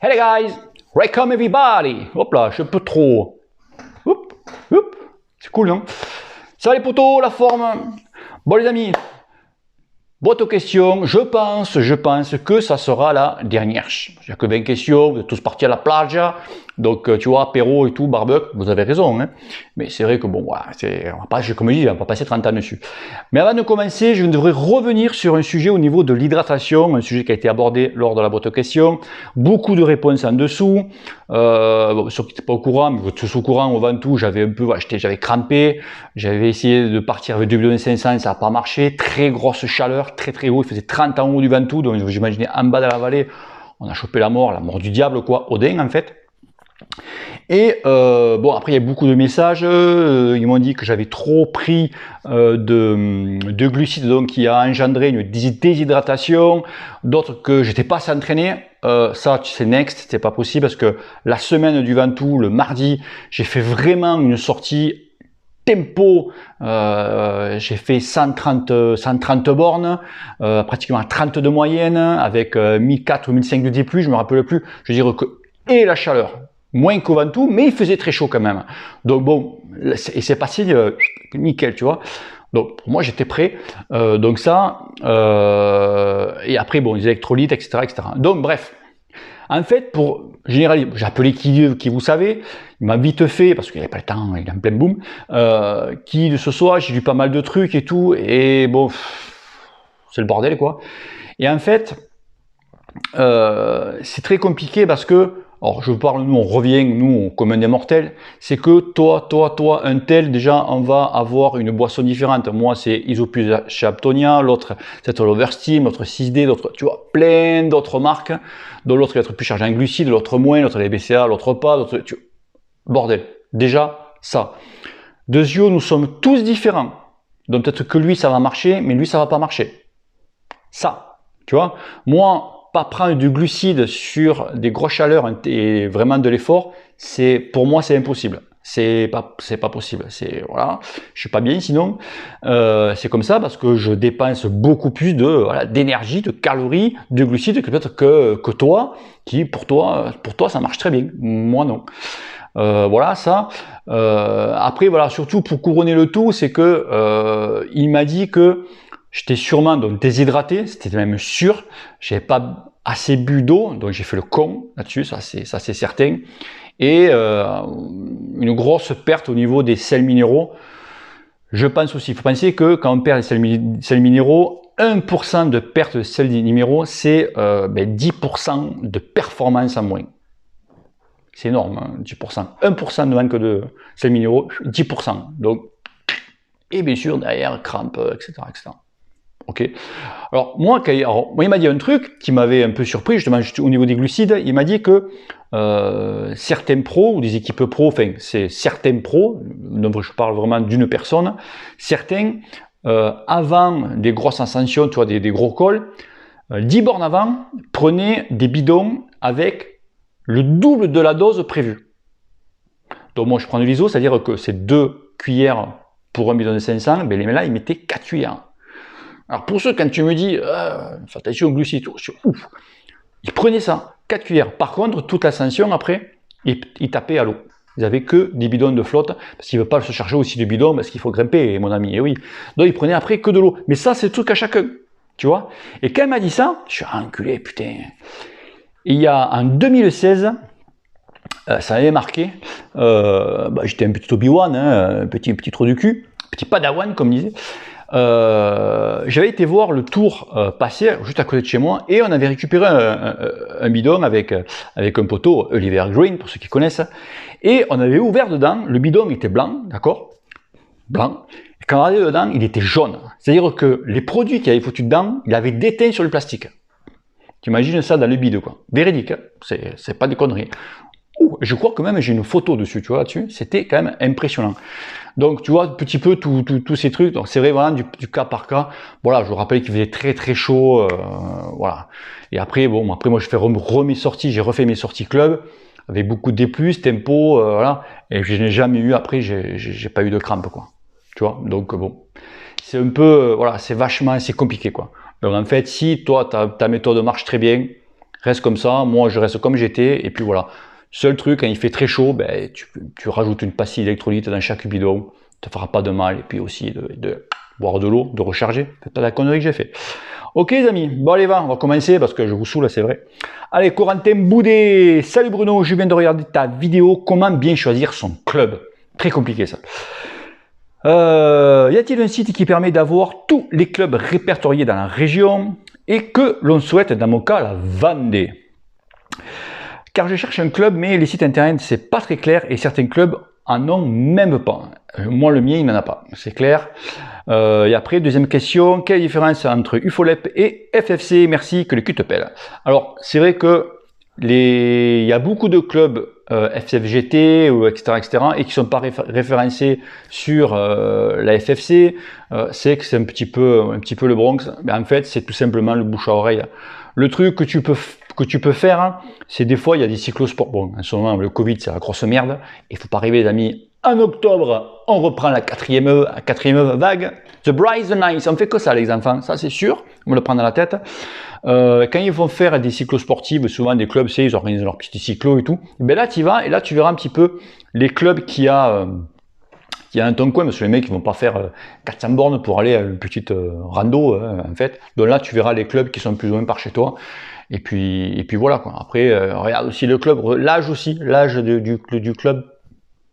Hey guys, welcome everybody. Hop là, je suis un peu trop. Hop, hop, c'est cool, non? Ça va les potos, la forme? Bon les amis, boîte aux questions, je pense que ça sera la dernière. Il n'y a que 20 questions, vous êtes tous partis à la plage, donc tu vois, apéro et tout, barbecue, vous avez raison, hein. Mais c'est vrai que bon, voilà, on va pas, comme je dis, on va pas passer 30 ans dessus. Mais avant de commencer, je devrais revenir sur un sujet au niveau de l'hydratation, un sujet qui a été abordé lors de la boîte aux questions, beaucoup de réponses en dessous. Bon, ceux qui n'étaient pas au courant, mais vous êtes tous au courant, au Ventoux, j'avais un peu, voilà, j'avais crampé, j'avais essayé de partir avec 2 bidons de 500, ça n'a pas marché, très grosse chaleur, très haut, il faisait 30 en haut du Ventoux, donc j'imaginais en bas de la vallée, on a chopé la mort du diable quoi, Odin en fait. Et bon, après il y a beaucoup de messages, ils m'ont dit que j'avais trop pris de glucides, donc qui a engendré une déshydratation, d'autres que j'étais pas assez entraîné. Ça c'est next, c'est pas possible parce que la semaine du Ventoux, le mardi, j'ai fait vraiment une sortie tempo, j'ai fait 130 bornes, pratiquement 30 de moyenne, avec 1004 ou 1005 de D+, je me rappelle plus, je veux dire que, et la chaleur, moins qu'au Ventoux, mais il faisait très chaud quand même. Donc bon, et c'est passé nickel, tu vois. Donc pour moi j'étais prêt, donc ça, et après bon, les électrolytes, etc., etc. Donc bref, en fait, pour généraliser, j'ai appelé qui vous savez, il m'a vite fait, parce qu'il n'avait pas le temps, il est en plein boom, qui de ce soir, j'ai lu pas mal de trucs et tout, et bon, c'est le bordel quoi. Et en fait, c'est très compliqué parce que, alors je parle, nous on revient, nous comme un des mortels, c'est que toi, un tel, déjà on va avoir une boisson différente. Moi c'est Isopus chez Aptonia, l'autre c'est l'Oversteam, l'autre 6D, l'autre, tu vois, plein d'autres marques, dont l'autre va être plus chargé en glucides, l'autre moins, l'autre les BCA, l'autre pas, l'autre, bordel, déjà ça. De yeux, nous sommes tous différents, donc peut-être que lui ça va marcher, mais lui ça va pas marcher. Ça, tu vois, moi, pas prendre du glucide sur des grosses chaleurs et vraiment de l'effort, pour moi c'est impossible. C'est pas possible. Voilà, je suis pas bien sinon. C'est comme ça parce que je dépense beaucoup plus d'énergie, de calories, de glucides que peut-être que toi, qui pour toi ça marche très bien. Moi non. Voilà ça. Après voilà, surtout pour couronner le tout, c'est que il m'a dit que j'étais sûrement donc déshydraté, c'était même sûr. J'avais pas assez bu d'eau, donc j'ai fait le con là-dessus, ça c'est certain. Et une grosse perte au niveau des sels minéraux. Je pense aussi, il faut penser que quand on perd les sels minéraux, 1% de perte de sels minéraux, c'est 10% de performance en moins. C'est énorme, hein, 10%. 1% de manque de sels minéraux, 10%. Donc, et bien sûr, derrière, crampes, etc., etc. Ok. Alors moi, il m'a dit un truc qui m'avait un peu surpris, justement au niveau des glucides. Il m'a dit que certains pros ou des équipes pro, enfin c'est certains pros, donc je parle vraiment d'une personne, certains avant des grosses ascensions, tu vois, des gros cols, 10 bornes avant, prenaient des bidons avec le double de la dose prévue. Donc moi je prends de l'ISO, c'est-à-dire que c'est 2 cuillères pour un bidon de 500, ben les mecs là ils mettaient 4 cuillères. Alors pour ceux, quand tu me dis, fais attention aux glucides, ouf, ils prenaient ça, 4 cuillères. Par contre, toute l'ascension, après, ils tapaient à l'eau. Ils n'avaient que des bidons de flotte, parce qu'ils ne veulent pas se charger aussi de bidons, parce qu'il faut grimper, mon ami, et oui. Donc ils prenaient après que de l'eau. Mais ça, c'est le truc à chacun, tu vois. Et quand elle m'a dit ça, je suis enculé, putain. Et il y a, en 2016, ça m'avait marqué, j'étais un petit Obi-Wan, hein, un petit trou du cul, petit padawan, comme disait. J'avais été voir le tour passer juste à côté de chez moi et on avait récupéré un bidon avec un poteau, Oliver Green pour ceux qui connaissent, et on avait ouvert dedans, le bidon était blanc, d'accord, blanc, et quand on regardait dedans il était jaune, c'est à dire que les produits qu'il avait foutu dedans, il avait déteint sur le plastique. Tu imagines ça dans le bide quoi, véridique, hein, c'est pas des conneries. Je crois que même j'ai une photo dessus, tu vois, là-dessus, c'était quand même impressionnant. Donc, tu vois, un petit peu tous ces trucs, donc c'est vrai, vraiment, du cas par cas. Voilà, je vous rappelle qu'il faisait très chaud, voilà. Et après, bon, après moi, je fais mes sorties, j'ai refait mes sorties club, avec beaucoup de D+, tempo, voilà, et je n'ai jamais eu, après, j'ai pas eu de crampes, quoi. Tu vois, donc bon, c'est un peu, voilà, c'est compliqué, quoi. Donc en fait, si toi, ta méthode marche très bien, Reste comme ça, moi je reste comme j'étais, et puis voilà. Seul truc, quand il fait très chaud, ben, tu rajoutes une pastille d'électrolyte dans chaque bidon, ça ne fera pas de mal, et puis aussi de boire de l'eau, de recharger. Faites pas la connerie que j'ai fait. Ok les amis, bon allez va, on va commencer parce que je vous saoule, c'est vrai. Allez, Corentin Boudet, salut Bruno, je viens de regarder ta vidéo, comment bien choisir son club. Très compliqué ça. Y a-t-il un site qui permet d'avoir tous les clubs répertoriés dans la région et que l'on souhaite, dans mon cas, la Vendée? Car je cherche un club, mais les sites internet, c'est pas très clair et certains clubs en ont même pas. Moi, le mien, il n'en a pas, c'est clair. Et après, deuxième question, quelle est la différence entre UFOLEP et FFC? Merci, que le cul te pèle. Alors, c'est vrai que il y a beaucoup de clubs FFGT, etc., et qui ne sont pas référencés sur la FFC. C'est que c'est un petit peu le Bronx. Mais en fait, c'est tout simplement le bouche à oreille. Le truc que tu peux faire, hein, c'est des fois, il y a des cyclosports. Bon, en ce moment, le Covid, c'est la grosse merde. Il ne faut pas rêver, les amis. En octobre, on reprend la quatrième vague. The Bright, the Nice. On fait que ça, les enfants. Ça, c'est sûr. On me le prend dans la tête. Quand ils vont faire des cyclos sportifs, souvent des clubs, ils organisent leurs petits cyclos et tout. Et ben là, tu y vas et là, tu verras un petit peu les clubs qu'il y a dans ton coin, parce que les mecs, ils vont pas faire 400 bornes pour aller à une petite rando, en fait. Donc là, tu verras les clubs qui sont plus ou moins par chez toi. Et puis voilà, quoi. Après, regarde aussi le club, l'âge aussi, l'âge du club.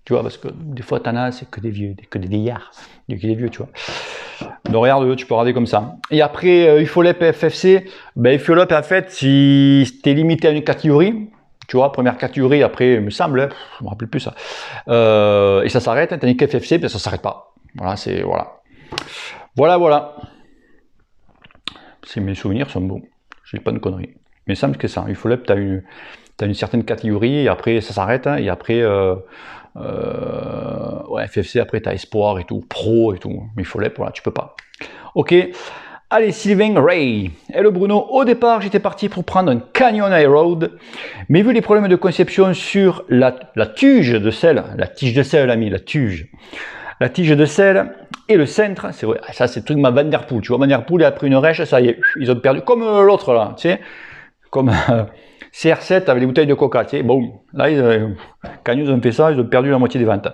Tu vois, parce que des fois, t'en as, c'est que des vieux, que des vieillards, que des vieux, tu vois. Donc regarde, tu peux regarder comme ça. Et après, UFOLEP et FFC, ben UFOLEP, en fait, si tu es limité à une catégorie, tu vois, première catégorie, après, il me semble, je me rappelle plus ça, et ça s'arrête, tandis qu'FFC, ben, ça s'arrête pas. Voilà, c'est, voilà. Voilà. Mes souvenirs sont bons, je dis pas de conneries. Mais il me semble que ça, UFOLEP, tu as une certaine catégorie, et après, ça s'arrête, hein, et après... ouais, FFC, après tu as Espoir et tout, Pro et tout, mais il faut voilà, tu peux pas. Ok, allez, Sylvain Ray. Hello Bruno, au départ j'étais parti pour prendre un Canyon High Road, mais vu les problèmes de conception sur la tige de selle, l'ami, la tige de selle et le centre, c'est vrai, ça c'est le truc ma Van Der Poel, tu vois, Van Der Poel il a pris une rêche, ça y est, ils ont perdu, comme l'autre là, tu sais, comme... CR7 avec les bouteilles de coca, tu sais, bon, là, quand ils ont fait ça, ils ont perdu la moitié des ventes.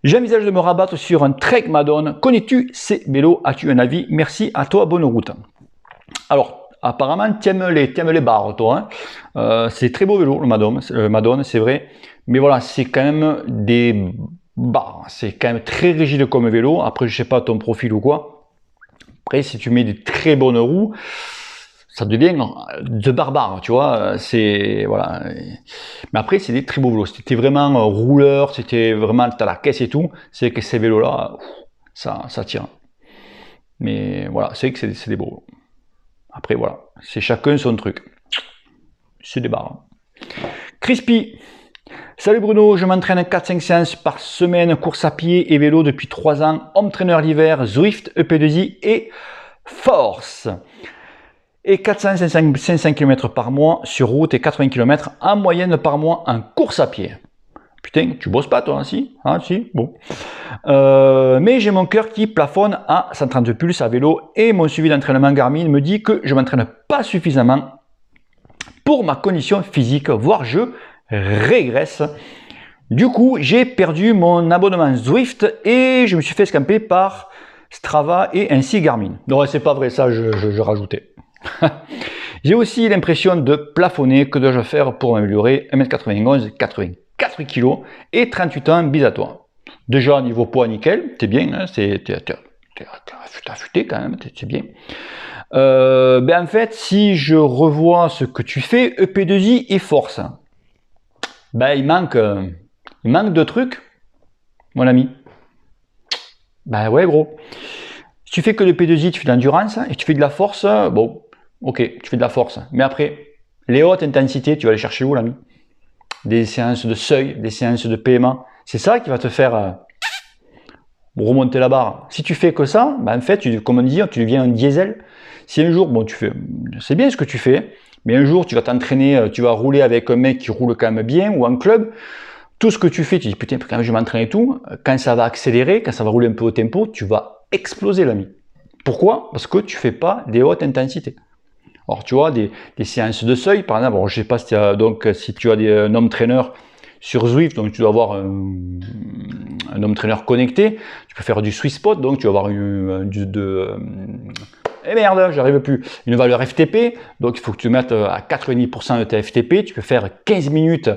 J'envisage de me rabattre sur un Trek Madone. Connais-tu ces vélos? As-tu un avis? Merci à toi, bonne route. Alors, apparemment, tu aimes les barres, toi. Hein. C'est très beau vélo, le Madone, c'est vrai. Mais voilà, c'est quand même des barres. C'est quand même très rigide comme vélo. Après, je sais pas ton profil ou quoi. Après, si tu mets des très bonnes roues, ça devient de barbare, tu vois, c'est, voilà. Mais après, c'est des très beaux vélos. C'était vraiment rouleur, c'était vraiment, t'as la caisse et tout. C'est que ces vélos-là, ça tire. Mais voilà, c'est que c'est des beaux. Après, voilà, c'est chacun son truc. C'est des barres. Crispy. Salut Bruno, je m'entraîne 4-5 séances par semaine, course à pied et vélo depuis 3 ans, home trainer l'hiver, Zwift, EP2I et Force. Et 400-500 km par mois sur route et 80 km en moyenne par mois en course à pied. Putain, tu bosses pas toi, hein, si? Ah, si, bon. Mais j'ai mon cœur qui plafonne à 130 pulses à vélo et mon suivi d'entraînement Garmin me dit que je m'entraîne pas suffisamment pour ma condition physique, voire je régresse. Du coup, j'ai perdu mon abonnement Zwift et je me suis fait scamper par Strava et ainsi Garmin. Non, c'est pas vrai, ça je rajoutais. J'ai aussi l'impression de plafonner. Que dois-je faire pour m'améliorer? 1m91, 84 kg et 38 ans, bis à toi. Déjà, niveau poids, nickel, t'es bien, hein, t'es affûté quand même, c'est bien. Ben en fait, si je revois ce que tu fais, EP2I et Force, ben il manque de trucs, mon ami. Ben ouais, gros. Si tu fais que le P2I, tu fais de l'endurance et tu fais de la force, bon, ok, tu fais de la force. Mais après, les hautes intensités, tu vas les chercher où, l'ami? Des séances de seuil, des séances de paiement. C'est ça qui va te faire remonter la barre. Si tu fais que ça, ben en fait, comme on dit, tu deviens un diesel. Si un jour, bon, c'est bien ce que tu fais, mais un jour, tu vas t'entraîner, tu vas rouler avec un mec qui roule quand même bien ou en club. Tout ce que tu fais, tu dis putain, quand je m'entraîne et tout, quand ça va accélérer, quand ça va rouler un peu au tempo, tu vas exploser, l'ami. Pourquoi? Parce que tu fais pas des hautes intensités. Alors, tu vois, des séances de seuil, par exemple. Alors, je ne sais pas si tu as, donc, si tu as un home trainer sur Zwift, donc tu dois avoir un home trainer connecté. Tu peux faire du sweet spot, donc tu vas avoir merde, j'arrive plus. Une valeur FTP, donc il faut que tu mettes à 90% de ta FTP. Tu peux faire 15 minutes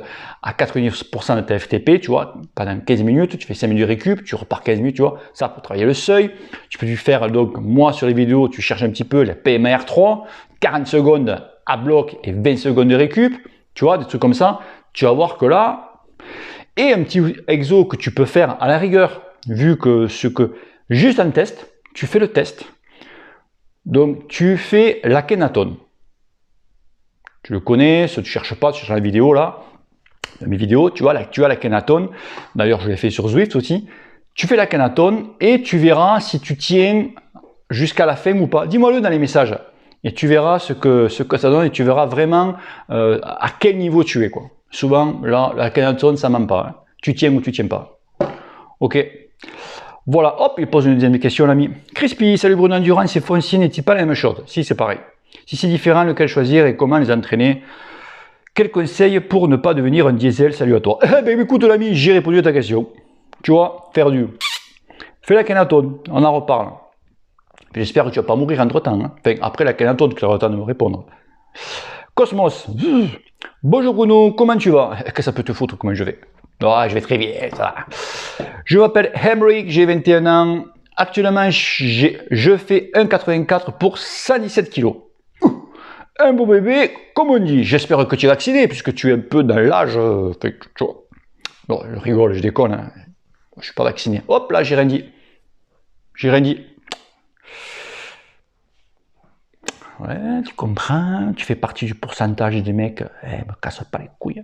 à 90% de ta FTP, tu vois. Pendant 15 minutes, tu fais 5 minutes de récup, tu repars 15 minutes, tu vois. Ça pour travailler le seuil. Tu peux lui faire, donc moi sur les vidéos, tu cherches un petit peu la PMR 3, 40 secondes à bloc et 20 secondes de récup, tu vois, des trucs comme ça. Tu vas voir que là, et un petit exo que tu peux faire à la rigueur, vu que juste un test, tu fais le test. Donc, tu fais l'Akhenaton. Tu le connais, si tu ne cherches pas, tu cherches la vidéo là, mes vidéos, tu as l'Akhenaton. D'ailleurs, je l'ai fait sur Zwift aussi. Tu fais l'Akhenaton et tu verras si tu tiens jusqu'à la fin ou pas. Dis-moi-le dans les messages. Et tu verras ce que ça donne et tu verras vraiment à quel niveau tu es, quoi. Souvent, là, l'Akhenaton, ça ne ment pas. Hein. Tu tiens ou tu tiens pas. Ok. Voilà, hop, il pose une deuxième question, l'ami. Crispy, salut Bruno, endurance et foncier n'est-il pas la même chose? Si, c'est pareil. Si c'est différent, lequel choisir et comment les entraîner? Quel conseil pour ne pas devenir un diesel? Salut à toi. Eh ben écoute l'ami, j'ai répondu à ta question. Tu vois, faire du... Fais l'Akhenaton, on en reparle. J'espère que tu ne vas pas mourir entre-temps. Hein. Enfin, après l'Akhenaton, tu auras le temps de me répondre. Cosmos. Bonjour Bruno, comment tu vas? Qu'est-ce que ça peut te foutre comment je vais? Oh, je vais très bien, ça va. Je m'appelle Henrik, j'ai 21 ans. Actuellement, je fais 1,84 pour 117 kg. Un beau bébé, comme on dit. J'espère que tu es vacciné, puisque tu es un peu dans l'âge. Non, je rigole, je déconne. Hein. Je ne suis pas vacciné. Hop là, j'ai rien dit. J'ai rien dit. Ouais, tu comprends, tu fais partie du pourcentage des mecs, me casse pas les couilles.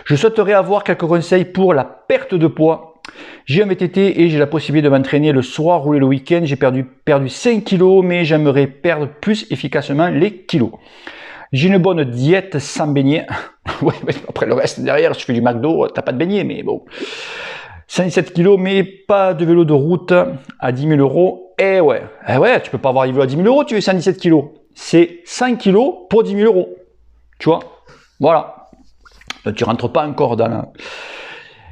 Je souhaiterais avoir quelques conseils pour la perte de poids. J'ai un VTT et j'ai la possibilité de m'entraîner le soir, rouler le week-end. J'ai perdu 5 kilos, mais j'aimerais perdre plus efficacement les kilos. J'ai une bonne diète sans beignets. Ouais, après le reste derrière, si tu fais du McDo, t'as pas de beignets, mais bon. 117 kilos, mais pas de vélo de route à 10 000 euros. Eh ouais, tu peux pas avoir un vélo à 10 000 euros, tu fais 117 kilos. C'est 100 kilos pour 10 000 euros. Tu vois, voilà. Tu rentres pas encore dans la...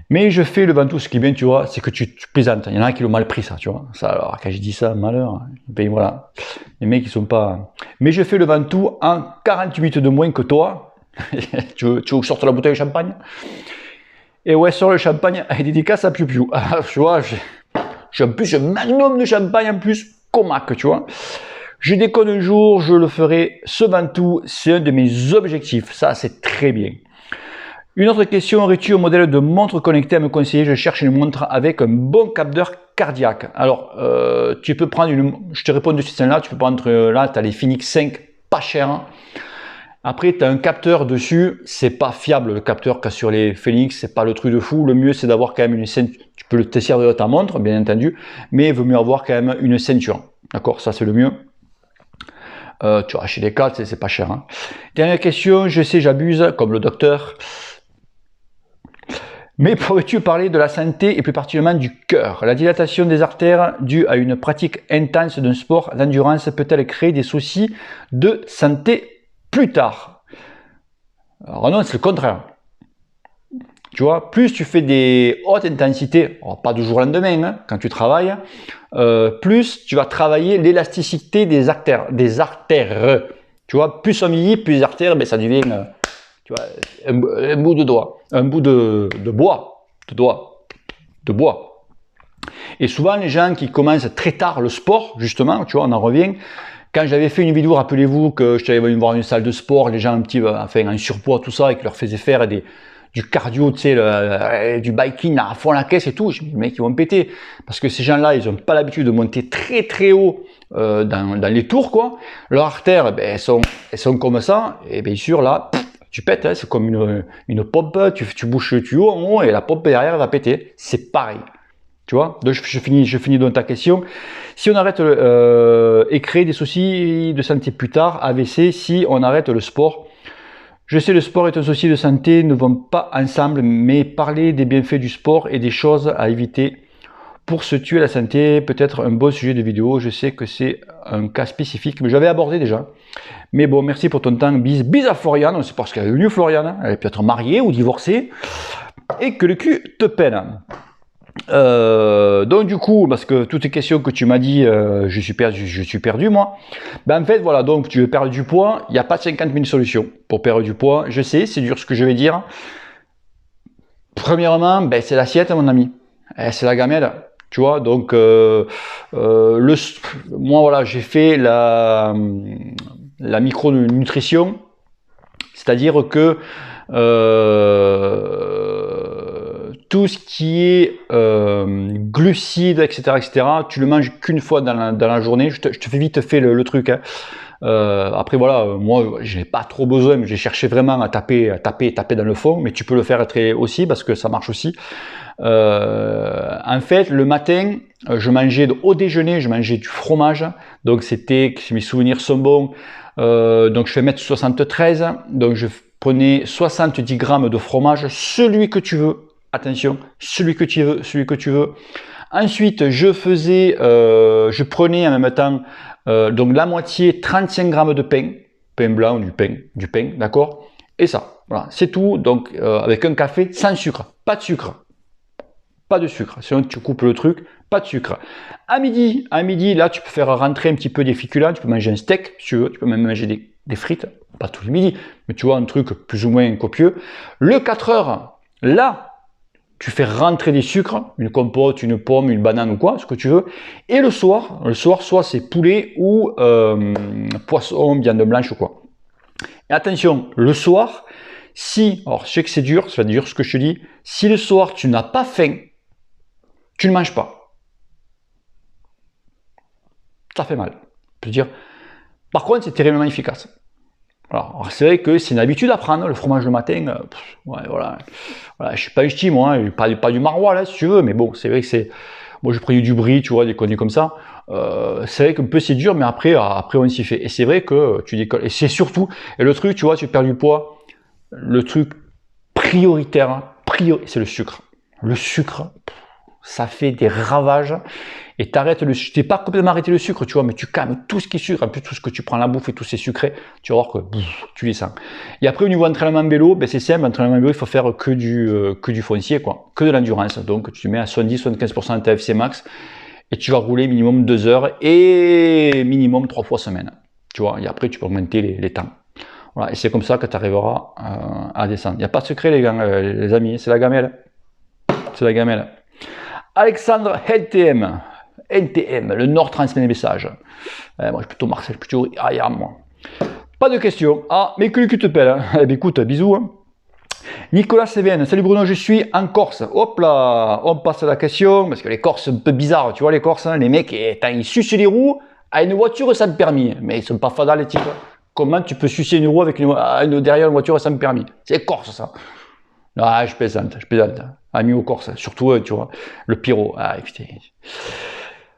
Mais je fais le ventoux, ce qui est bien, tu vois, c'est que tu plaisantes. Il y en a qui l'ont mal pris, ça, tu vois. Ça, alors, quand je dis ça, malheur, ben voilà. Les mecs, ils sont pas... Mais je fais le ventoux en 48 minutes de moins que toi. tu veux que je sorte la bouteille de champagne? Et ouais, sur le champagne, et dédicace à Piu Piu. Tu vois, j'ai en plus un magnum de champagne en plus, comac, tu vois. Je déconne un jour, je le ferai. Ce ventoux, c'est un de mes objectifs. Ça, c'est très bien. Une autre question, aurais-tu un modèle de montre connectée à me conseiller? Je cherche une montre avec un bon capteur cardiaque. Alors, tu peux prendre une... Je te réponds de suite là, tu peux prendre là, tu as les Phoenix 5, pas cher. Hein. Après, tu as un capteur dessus, c'est pas fiable le capteur qu'a sur les Phoenix, c'est pas le truc de fou. Le mieux, c'est d'avoir quand même une ceinture. Tu peux le tester de ta montre, bien entendu, mais il vaut mieux avoir quand même une ceinture. D'accord, ça c'est le mieux. Tu vas acheter des câbles, c'est pas cher. Hein. Dernière question, je sais, j'abuse, comme le docteur. Mais pourrais-tu parler de la santé et plus particulièrement du cœur? La dilatation des artères due à une pratique intense d'un sport d'endurance peut-elle créer des soucis de santé plus tard? Alors non, c'est le contraire. Tu vois, plus tu fais des hautes intensités, pas du jour au lendemain, hein, quand tu travailles, plus tu vas travailler l'élasticité des artères. Tu vois, plus on vieillit, plus les artères, ben, ça devient tu vois, un bout de doigt, un bout de bois. Et souvent, les gens qui commencent très tard le sport, justement, tu vois, on en revient. Quand j'avais fait une vidéo, rappelez-vous que je t'avais venu voir une salle de sport, les gens un petit, enfin, en surpoids, tout ça, et que leur faisais faire du cardio, tu sais, du biking à fond la caisse et tout. Je me dis, les mecs, ils vont me péter. Parce que ces gens-là, ils n'ont pas l'habitude de monter très très haut dans les tours, quoi. Leurs artères, ben, elles sont comme ça, et bien sûr, là, tu pètes, hein, c'est comme une pompe, tu bouches le tuyau en haut et la pompe derrière va péter. C'est pareil. Tu vois, donc je finis donc ta question. Si on arrête et créer des soucis de santé plus tard, AVC, si on arrête le sport. Je sais, le sport est un souci de santé, ne vont pas ensemble, mais parler des bienfaits du sport et des choses à éviter pour se tuer la santé, peut-être un beau sujet de vidéo. Je sais que c'est un cas spécifique, mais j'avais abordé déjà. Mais bon, merci pour ton temps. Bis à Floriane. C'est parce qu'elle est venue, Floriane. Elle est peut-être mariée ou divorcée. Et que le cul te peine. Donc du coup, parce que toutes les questions que tu m'as dit, je suis perdu moi. Ben en fait, voilà, donc tu veux perdre du poids, il n'y a pas 50 000 solutions pour perdre du poids. Je sais, c'est dur ce que je vais dire. Premièrement, ben, c'est l'assiette, mon ami. C'est la gamelle. Tu vois, donc moi voilà, j'ai fait la micronutrition, c'est-à-dire que tout ce qui est glucides, etc., tu le manges qu'une fois dans la journée. Je te fais vite fait le truc. Hein. Après voilà, moi je n'ai pas trop besoin, mais j'ai cherché vraiment à taper dans le fond, mais tu peux le faire aussi parce que ça marche aussi. En fait, le matin, je mangeais au déjeuner, je mangeais du fromage, donc c'était, si mes souvenirs sont bons, donc je fais 1m73, donc je prenais 70 grammes de fromage, celui que tu veux, attention, celui que tu veux. Ensuite, je prenais en même temps donc la moitié, 35 grammes de pain blanc, du pain, d'accord? Et ça, voilà, c'est tout. Donc avec un café sans sucre, pas de sucre. Pas de sucre, sinon tu coupes le truc, pas de sucre. À midi, là tu peux faire rentrer un petit peu des féculents, tu peux manger un steak si tu veux, tu peux même manger des frites, pas tous les midis, mais tu vois un truc plus ou moins copieux. Le 4 heures, là, tu fais rentrer des sucres, une compote, une pomme, une banane ou quoi, ce que tu veux. Et le soir soit c'est poulet ou poisson, viande blanche ou quoi. Et attention, le soir, alors je sais que c'est dur, ça va être dur ce que je te dis, si le soir tu n'as pas faim, tu ne manges pas. Ça fait mal. Je peux dire. Par contre, c'est terriblement efficace. Alors, c'est vrai que c'est une habitude à prendre, le fromage le matin. Ouais, voilà. Je suis pas un ch'ti, moi, hein, pas du maroilles, là, si tu veux, mais bon, c'est vrai que c'est. Moi, je prenais du brie, tu vois, des conneries comme ça. C'est vrai qu'un peu c'est dur, mais après on s'y fait. Et c'est vrai que tu décolles. Et c'est surtout, et le truc, tu vois, tu perds du poids, le truc prioritaire, c'est le sucre. Le sucre, ça fait des ravages et t'arrêtes je t'ai pas complètement arrêté le sucre, tu vois, mais tu calmes tout ce qui est sucre, un peu tout ce que tu prends la bouffe et tout c'est sucré, tu vas voir que tu les sens. Et après au niveau entraînement vélo, ben c'est simple, entraînement vélo, il faut faire que du foncier, quoi, que de l'endurance. Donc tu mets à 70-75% de TFC max et tu vas rouler minimum 2 heures et minimum 3 fois semaine. Tu vois, et après tu peux augmenter les temps. Voilà, et c'est comme ça que tu arriveras à descendre. Il n'y a pas de secret les gars, les amis, c'est la gamelle. C'est la gamelle. Alexandre NTM, le Nord transmet des messages. Moi, je suis plutôt Marcel, plutôt Ayam, moi. Pas de questions. Ah, mais que le cul te pèle. Hein. Eh bien, écoute, bisous. Hein. Nicolas Séven, salut Bruno, je suis en Corse. Hop là, on passe à la question, parce que les Corses, c'est un peu bizarre, tu vois, les Corses, hein, les mecs, ils sucent les roues à une voiture sans permis. Mais ils sont pas fadals, les types. Comment tu peux sucer une roue avec derrière une voiture sans permis? C'est Corse, ça. Ah, je plaisante. Ami aux Corses, surtout, tu vois, le pyro. Ah, putain.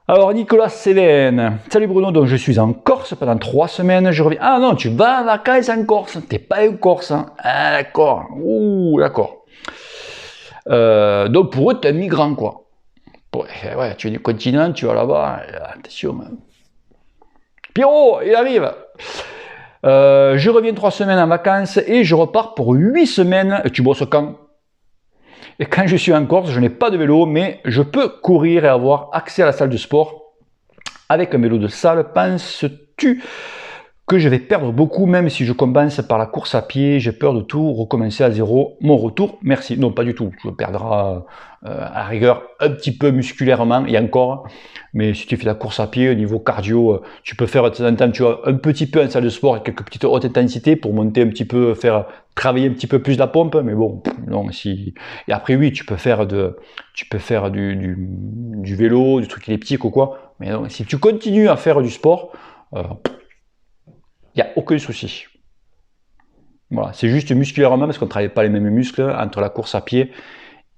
Alors, Nicolas Céven. Salut Bruno, donc je suis en Corse pendant 3 semaines, je reviens. Ah non, tu vas en vacances en Corse, t'es pas en Corse. Hein. Ah, d'accord. Ouh, d'accord. Donc pour eux, t'es un migrant, quoi. Ouais, tu es du continent, tu vas là-bas. Attention. Pierrot, il arrive. Je reviens 3 semaines en vacances et je repars pour 8 semaines. Tu bosses quand? Et quand je suis en Corse, je n'ai pas de vélo, mais je peux courir et avoir accès à la salle de sport. Avec un vélo de salle, penses-tu que je vais perdre beaucoup, même si je compense par la course à pied? J'ai peur de tout recommencer à zéro. Mon retour, merci. Non, pas du tout. Tu perdras à la rigueur un petit peu musculairement, et encore. Mais si tu fais la course à pied, au niveau cardio, tu peux faire de temps en temps, tu vois, un petit peu en salle de sport avec quelques petites hautes intensités pour monter un petit peu, faire travailler un petit peu plus la pompe. Mais bon, non, si. Et après, oui, tu peux faire du vélo, du truc elliptique ou quoi. Mais non, si tu continues à faire du sport, il n'y a aucun souci. Voilà, c'est juste musculairement parce qu'on ne travaille pas les mêmes muscles entre la course à pied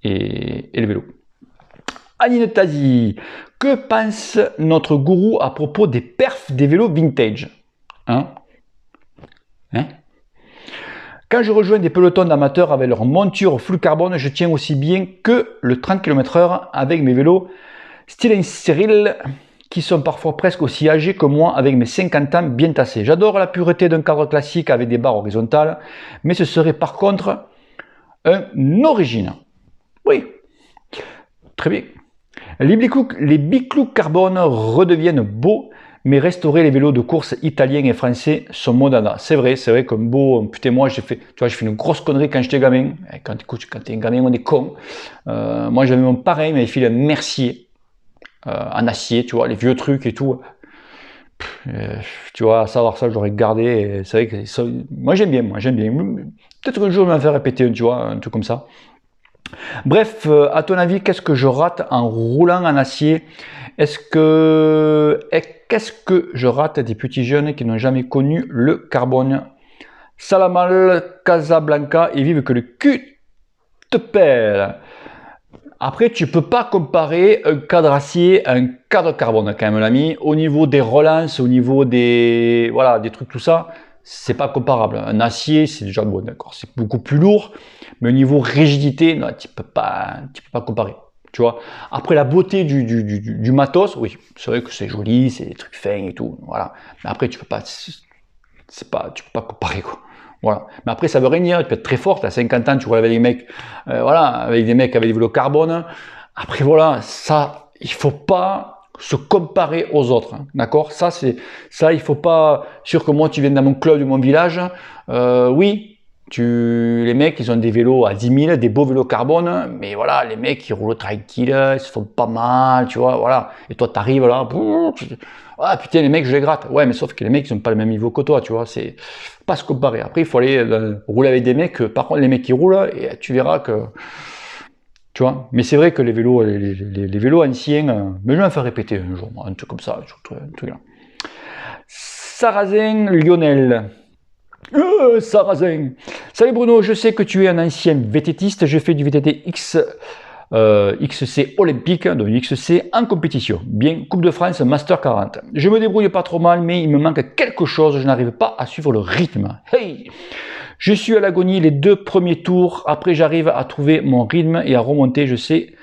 et le vélo. Anine Tazi, que pense notre gourou à propos des perfs des vélos vintage? Hein? Quand je rejoins des pelotons d'amateurs avec leur monture full carbone, je tiens aussi bien que le 30 km/h avec mes vélos style Cyril, qui sont parfois presque aussi âgés que moi avec mes 50 ans bien tassés. J'adore la pureté d'un cadre classique avec des barres horizontales, mais ce serait par contre un origine. Oui, très bien. Les biclous carbone redeviennent beaux, mais restaurer les vélos de course italiens et français sont modana. C'est vrai que beau, putain, moi j'ai fait une grosse connerie quand j'étais gamin. Quand t'es gamin, on est con. Moi j'avais mon pareil, mais il file un Mercier en acier, tu vois, les vieux trucs et tout. Tu vois, à savoir ça, j'aurais gardé. C'est vrai que ça, moi j'aime bien. Peut-être qu'un jour je vais me faire répéter, tu vois, un truc comme ça. Bref, à ton avis, qu'est-ce que je rate en roulant en acier? Qu'est-ce que je rate des petits jeunes qui n'ont jamais connu le carbone? Salamal, Casablanca et vive que le cul te pèle. Après, tu peux pas comparer un cadre acier à un cadre carbone quand même, l'ami. Au niveau des relances, au niveau des trucs, tout ça, c'est pas comparable. Un acier, c'est déjà bon, d'accord, c'est beaucoup plus lourd, mais au niveau rigidité, non, tu peux pas comparer. Tu vois. Après, la beauté du matos, oui, c'est vrai que c'est joli, c'est des trucs fins et tout, voilà. Mais après, tu peux pas comparer, quoi. Voilà. Mais après, ça veut rien dire, tu peux être très fort, tu as 50 ans, tu roules avec des mecs, avec des vélos carbone. Après, voilà, ça, il faut pas se comparer aux autres, hein, d'accord? Ça, il faut pas, sûr que moi, tu viens dans mon club de mon village, oui, les mecs, ils ont des vélos à 10 000, des beaux vélos carbone, mais voilà, les mecs, ils roulent tranquille, ils se font pas mal, tu vois, voilà. Et toi, tu arrives là, ah putain, les mecs, je les gratte. Ouais, mais sauf que les mecs, ils n'ont pas le même niveau que toi, tu vois, c'est pas se comparer. Après, il faut aller rouler avec des mecs, par contre, les mecs qui roulent, et tu verras que, tu vois. Mais c'est vrai que les vélos, les vélos anciens, mais je vais me faire répéter un jour, un truc comme ça, un truc là. Sarrazin Lionel. Sarrazin. Salut Bruno, je sais que tu es un ancien VTTiste, je fais du VTT XC olympique, donc XC en compétition. Bien, Coupe de France, Master 40. Je me débrouille pas trop mal, mais il me manque quelque chose, je n'arrive pas à suivre le rythme. Hey! Je suis à l'agonie les 2 premiers tours, après j'arrive à trouver mon rythme et à remonter, je sais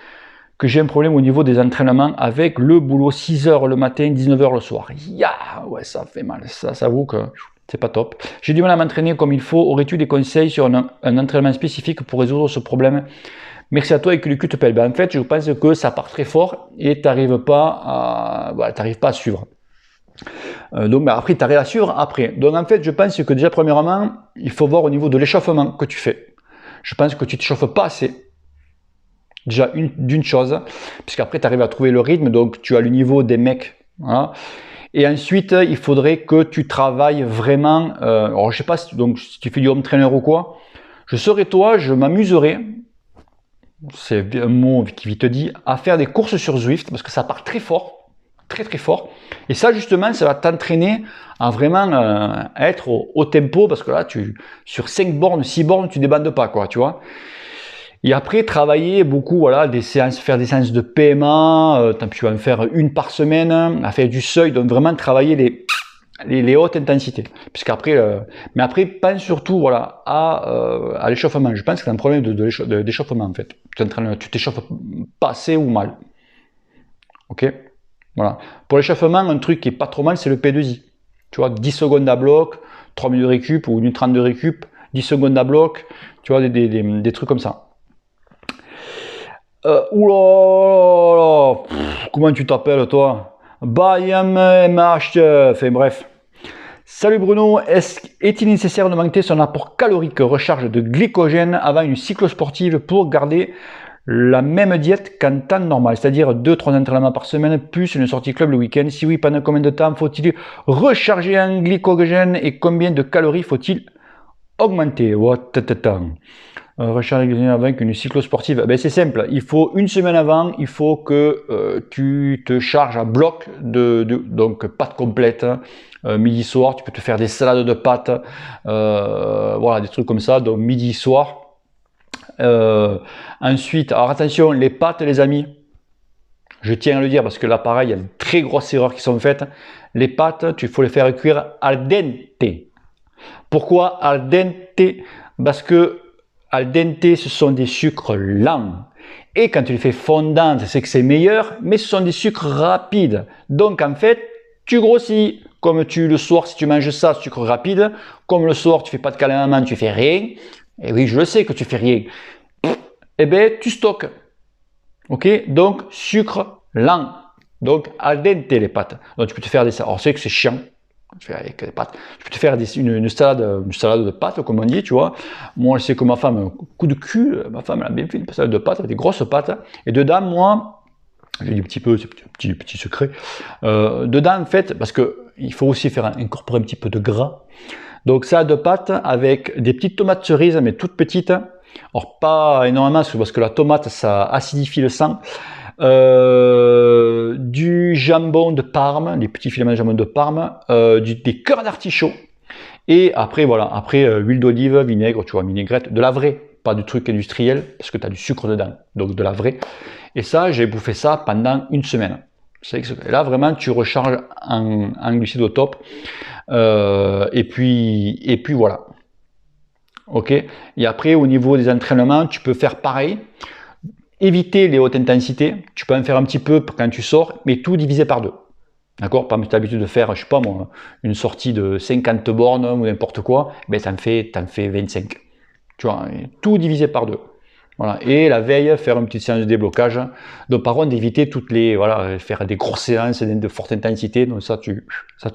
que j'ai un problème au niveau des entraînements avec le boulot 6h le matin, 19h le soir. Ouais, ça fait mal, ça s'avoue que c'est pas top. J'ai du mal à m'entraîner comme il faut. Aurais-tu des conseils sur un entraînement spécifique pour résoudre ce problème? Merci à toi et que le cul te pèle. En fait, je pense que ça part très fort et tu n'arrives pas à suivre. Donc après, tu arrives à suivre après. Donc en fait, je pense que déjà, premièrement, il faut voir au niveau de l'échauffement que tu fais. Je pense que tu ne te chauffes pas assez. Déjà, d'une chose, puisqu'après, tu arrives à trouver le rythme, donc tu as le niveau des mecs. Voilà. Et ensuite, il faudrait que tu travailles vraiment, alors je sais pas si tu fais du home trainer ou quoi, je serais toi, je m'amuserais, c'est un mot qui te dit, à faire des courses sur Zwift, parce que ça part très fort, très fort, et ça justement, ça va t'entraîner à vraiment être au tempo, parce que là, sur 5 bornes, 6 bornes, tu débandes pas, quoi, tu vois. Et après, travailler beaucoup, voilà, faire des séances de PMA, tu vas en faire une par semaine, à faire du seuil, donc vraiment travailler les hautes intensités. Puisqu'après, mais après, pense surtout, voilà, à l'échauffement. Je pense que c'est un problème d'échauffement, en fait. Tu t'échauffes pas assez ou mal. Ok? Voilà. Pour l'échauffement, un truc qui est pas trop mal, c'est le P2I. Tu vois, 10 secondes à bloc, 3 minutes de récup ou une 30 de récup, 10 secondes à bloc, tu vois, des trucs comme ça. Oulala, comment tu t'appelles toi? Bayam MH, enfin bref. Salut Bruno, est-il nécessaire de monter son apport calorique recharge de glycogène avant une cyclosportive pour garder la même diète qu'en temps normal, c'est-à-dire 2-3 entraînements par semaine plus une sortie club le week-end? Si oui, pendant combien de temps faut-il recharger en glycogène et combien de calories faut-il augmenter? Recharger avec une cyclosportive, ben c'est simple, il faut une semaine avant, il faut que tu te charges à bloc donc pâtes complètes, midi soir, tu peux te faire des salades de pâtes, voilà, des trucs comme ça, donc midi soir. Ensuite, alors attention, les pâtes les amis, je tiens à le dire parce que là pareil, il y a de très grosses erreurs qui sont faites. Les pâtes, il faut les faire cuire al dente. Pourquoi al dente? Parce que al dente, ce sont des sucres lents. Et quand tu les fais fondantes, c'est que c'est meilleur, mais ce sont des sucres rapides. Donc en fait, tu grossis. Comme le soir, si tu manges ça, sucre rapide, comme le soir, tu fais pas de câlin à maman, tu fais rien. Et oui, je le sais que tu fais rien. Eh bien, tu stockes. Ok? Donc, sucre lent. Donc, al dente les pâtes. Donc, tu peux te faire des... Alors, c'est que c'est chiant. Tu fais avec les pâtes. Tu peux te faire une salade de pâtes, comme on dit, tu vois. Moi, je sais que ma femme, coup de cul, ma femme, elle a bien fait une salade de pâtes, avec des grosses pâtes. Et dedans, moi, j'ai dit un petit peu, c'est un petit secret. Dedans, en fait, parce qu'il faut aussi incorporer un petit peu de gras. Donc, salade de pâtes avec des petites tomates cerises, mais toutes petites. Alors, pas énormément, parce que la tomate, ça acidifie le sang. Du jambon de Parme, des petits filaments de jambon de Parme, des cœurs d'artichaut. Et après, voilà, huile d'olive, vinaigre, tu vois, vinaigrette, de la vraie, pas du truc industriel, parce que tu as du sucre dedans, donc de la vraie. Et ça, j'ai bouffé ça pendant une semaine. Et là, vraiment, tu recharges en glucides au top. Et puis voilà. Ok. Et après, au niveau des entraînements, tu peux faire pareil. Éviter les hautes intensités. Tu peux en faire un petit peu quand tu sors, mais tout divisé par 2. D'accord? Par exemple, tu as l'habitude de faire, je sais pas moi, une sortie de 50 bornes ou n'importe quoi, ben t'en fais 25. Tu vois, tout divisé par 2. Voilà. Et la veille, faire une petite séance de déblocage. Donc, par contre, d'éviter toutes les, voilà, faire des grosses séances de forte intensité. Donc, ça, tu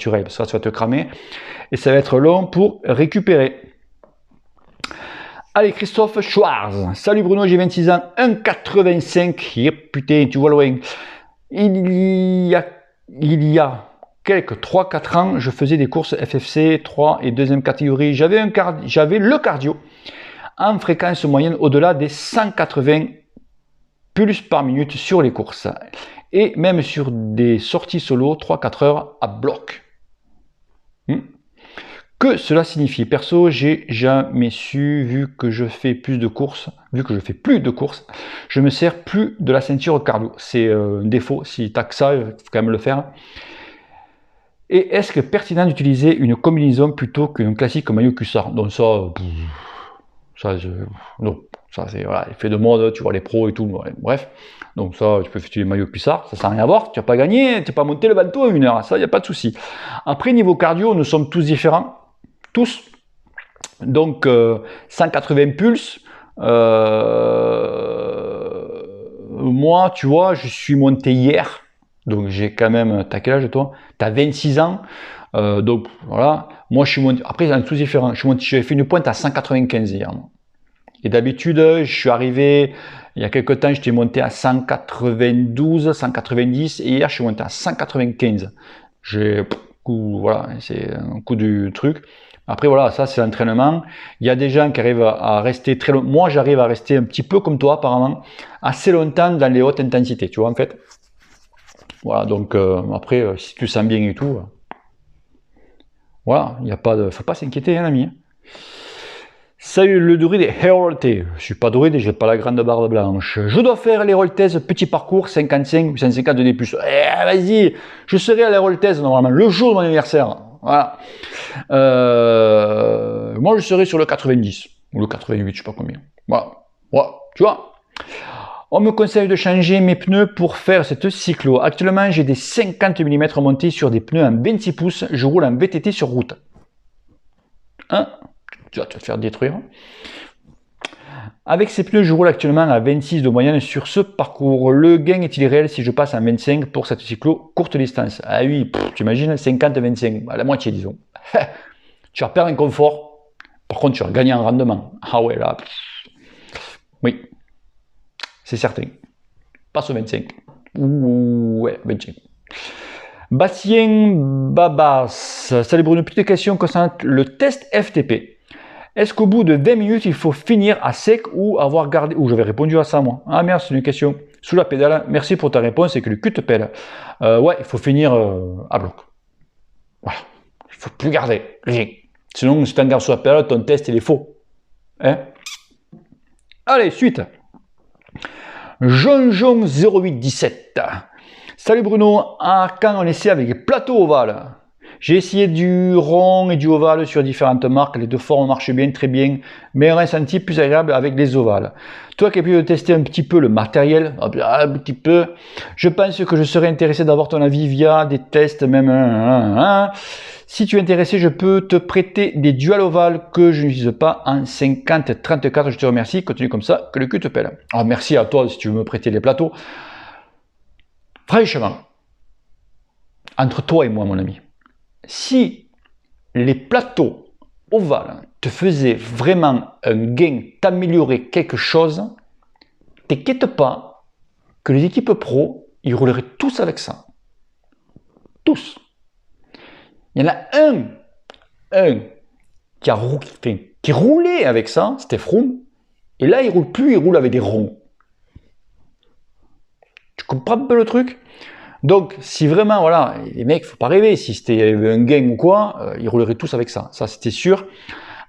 règles. Ça, tu vas te cramer. Et ça va être long pour récupérer. Allez, Christophe Schwarz. Salut Bruno, j'ai 26 ans, 1,85. Yep, putain, tu vois loin. Il y a quelques 3-4 ans, je faisais des courses FFC 3 et deuxième catégorie. J'avais le cardio en fréquence moyenne au-delà des 180 pulses par minute sur les courses. Et même sur des sorties solo, 3-4 heures à bloc. Que cela signifie? Perso, j'ai jamais su, vu que je fais plus de courses, je me sers plus de la ceinture cardio. C'est un défaut. Si tu as que ça, il faut quand même le faire. Et est-ce que pertinent d'utiliser une combinaison plutôt qu'un classique maillot cuissard? Donc non, ça c'est voilà, effet de mode, tu vois les pros et tout, bref. Donc ça, tu peux utiliser le maillot cuissard, ça sert à rien à voir, tu n'as pas gagné, tu n'as pas monté le bateau à 1 heure, ça, il n'y a pas de souci. Après, niveau cardio, nous sommes tous différents, tous. Donc 180 pulses, moi, tu vois, je suis monté hier, donc j'ai quand même, t'as quel âge toi? T'as 26 ans, donc voilà, moi je suis monté, après c'est tous différent, j'ai fait une pointe à 195 hier. Et d'habitude, je suis arrivé, il y a quelques temps, j'étais monté à 192, 190, et hier je suis monté à 195. Voilà, c'est un coup du truc. Après voilà, ça c'est l'entraînement. Il y a des gens qui arrivent à rester très longtemps. Moi j'arrive à rester un petit peu comme toi apparemment, assez longtemps dans les hautes intensités, tu vois en fait. Voilà, donc après, si tu sens bien et tout, voilà, il n'y a pas de... Faut pas s'inquiéter, hein, l'ami. Salut le druide Hérolte. Je suis pas druide, j'ai pas la grande barbe blanche. Je dois faire l'Héroltaise petit parcours 55 ou 150 de D+. Eh, vas-y, je serai à l'Héroltaise normalement le jour de mon anniversaire. Voilà. Moi je serai sur le 90 ou le 88, je sais pas combien. Voilà. Voilà. Tu vois. On me conseille de changer mes pneus pour faire cette cyclo. Actuellement, j'ai des 50 mm montés sur des pneus en 26 pouces. Je roule en VTT sur route. Hein? Tu vas te faire détruire. Avec ces pneus, je roule actuellement à 26 de moyenne sur ce parcours. Le gain est-il réel si je passe en 25 pour cette cyclo courte distance? Ah oui, tu imagines 50-25, à la moitié disons. Tu vas perdre en confort. Par contre, tu vas gagner en rendement. Ah ouais, là. Oui. C'est certain. Passe au 25. Ouais, 25. Bastien Babas. Salut Bruno, petite question concernant le test FTP. Est-ce qu'au bout de 20 minutes, il faut finir à sec ou avoir gardé... j'avais répondu à ça moi. Ah merde, c'est une question. Sous la pédale. Merci pour ta réponse et que le cul te pèle. Ouais, il faut finir à bloc. Voilà. Il ne faut plus garder. Rien. Sinon, si tu en gardes sous la pédale, ton test il est faux. Hein? Allez, suite. Jonjon 0817. Salut Bruno, à quand on essaie avec plateau ovale? J'ai essayé du rond et du ovale sur différentes marques. Les deux formes marchent bien, très bien. Mais un ressenti plus agréable avec les ovales. Toi qui as pu tester un petit peu le matériel, un petit peu, je pense que je serais intéressé d'avoir ton avis via des tests, même Si tu es intéressé, je peux te prêter des dual ovales que je n'utilise pas en 50-34. Je te remercie. Continue comme ça, que le cul te pèle. Alors merci à toi si tu veux me prêter les plateaux. Franchement, entre toi et moi, mon ami, si les plateaux ovales te faisaient vraiment un gain, t'améliorer quelque chose, t'inquiète pas que les équipes pro, ils rouleraient tous avec ça. Tous. Il y en a un qui roulait avec ça, c'était Froome, et là il roule plus, il roule avec des ronds. Tu comprends un peu le truc? Donc, si vraiment, voilà, les mecs, faut pas rêver, si c'était un gain ou quoi, ils rouleraient tous avec ça, c'était sûr.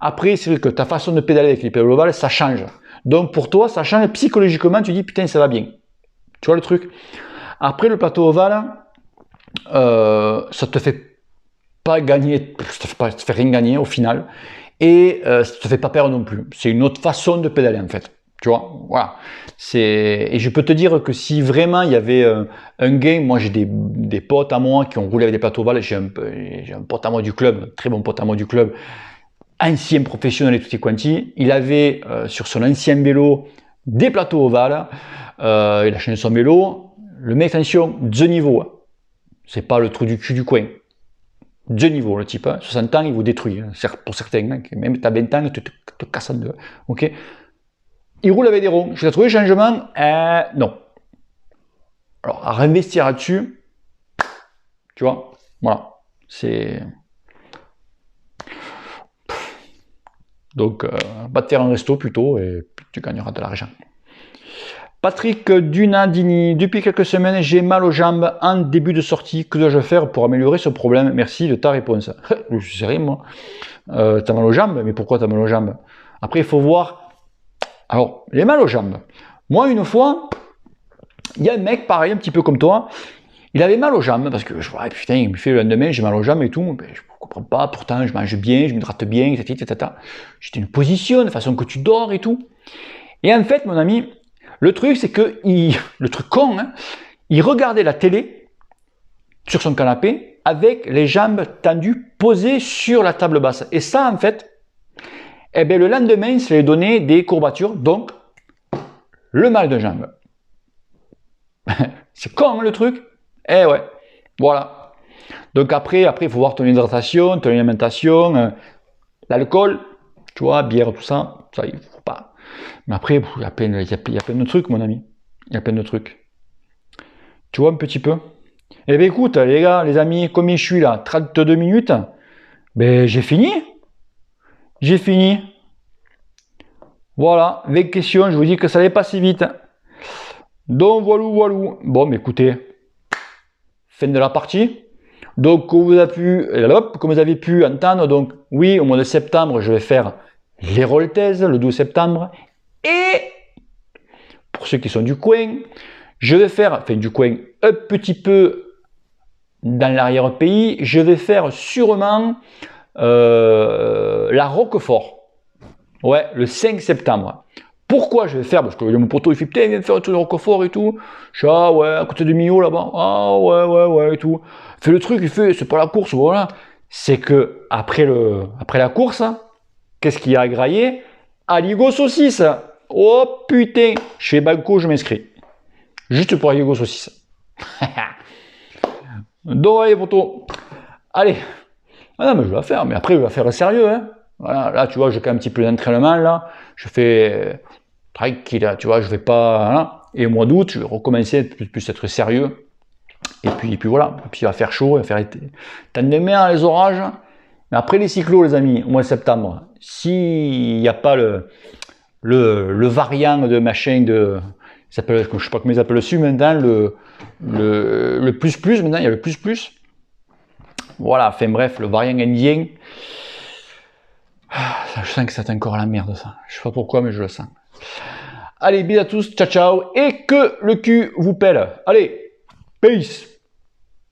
Après, c'est vrai que ta façon de pédaler avec les pédales ovales, ça change. Donc, pour toi, ça change psychologiquement, tu dis, putain, ça va bien. Tu vois le truc? Après, le plateau ovale, ça te fait pas gagner, ça te fait rien gagner au final, et ça te fait pas perdre non plus. C'est une autre façon de pédaler, en fait. Tu vois, voilà. Et je peux te dire que si vraiment il y avait un gain, moi j'ai des potes à moi qui ont roulé avec des plateaux ovales, j'ai un pote à moi du club, un très bon pote à moi du club, ancien professionnel et tutti quanti, il avait sur son ancien vélo des plateaux ovales, il a changé son vélo, le mec, attention, de niveau, c'est pas le trou du cul du coin, de niveau le type, 60 ans il vous détruit, pour certains, même t'as 20 ans il te casse en deux, ok. Il roule avec des ronds. Je l'ai trouvé changement? Non. Alors, à réinvestir là-dessus, tu vois, voilà. C'est. Donc, va te faire un resto plutôt et tu gagneras de l'argent. Patrick Dunadini, depuis quelques semaines, j'ai mal aux jambes en début de sortie. Que dois-je faire pour améliorer ce problème? Merci de ta réponse. Je sais rien, moi. T'as mal aux jambes? Mais pourquoi t'as mal aux jambes? Après, il faut voir. Alors, les mal aux jambes. Moi, une fois, il y a un mec, pareil, un petit peu comme toi, il avait mal aux jambes, parce que je vois, putain, il me fait le lendemain, j'ai mal aux jambes et tout, ben, je ne comprends pas, pourtant, je mange bien, je m'hydrate bien, etc. J'étais une position, de façon que tu dors et tout. Et en fait, mon ami, le truc, c'est que, le truc con, hein, il regardait la télé sur son canapé avec les jambes tendues, posées sur la table basse. Et ça, en fait, eh bien, le lendemain, ça lui donnait des courbatures, donc le mal de jambe. C'est con le truc. Eh ouais, voilà. Donc après, il faut voir ton hydratation, ton alimentation, l'alcool, tu vois, bière, tout ça, ça il faut pas. Mais après, il y a plein de trucs, mon ami. Il y a plein de trucs. Tu vois un petit peu? Eh bien écoute, les gars, les amis, combien je suis là? 32 minutes. Ben j'ai fini. J'ai fini. Voilà, 20 questions, je vous dis que ça allait pas si vite. Donc voilà. Bon, mais écoutez, fin de la partie. Donc comme vous avez pu entendre, donc oui, au mois de septembre, je vais faire les Rolltaises, le 12 septembre. Et pour ceux qui sont du coin, je vais faire, enfin du coin, un petit peu dans l'arrière-pays, je vais faire sûrement la Roquefort. Ouais, le 5 septembre. Pourquoi je vais faire? Parce que mon poteau il fait putain, il vient faire un truc de Roquefort et tout. Je suis ah ouais, à côté de Millau là-bas. Ah ouais et tout. Fait le truc, il fait, c'est pas la course, voilà. C'est que après la course, qu'est-ce qu'il y a à grailler? Aligo saucisse. Oh putain, je fais banco, je m'inscris. Juste pour Aligo saucisse. Donc allez poteau. Allez. Ah non, mais je vais la faire, mais après je vais la faire sérieux, hein. Voilà, là tu vois, j'ai quand même un petit peu d'entraînement là, je fais tranquille, tu vois, je vais pas, hein. Et au mois d'août, je vais recommencer à plus être sérieux, et puis voilà, et puis il va faire chaud, il va faire été. Tant de mer, les orages, mais après les cyclos les amis, au mois de septembre, s'il n'y a pas le variant de machin, je sais pas comment ils appellent dessus maintenant, le plus, maintenant il y a le plus. Voilà, enfin bref, le variant indien. Je sens que c'est encore la merde ça. Je sais pas pourquoi, mais je le sens. Allez, bisous à tous, ciao ciao, et que le cul vous pèle. Allez, peace.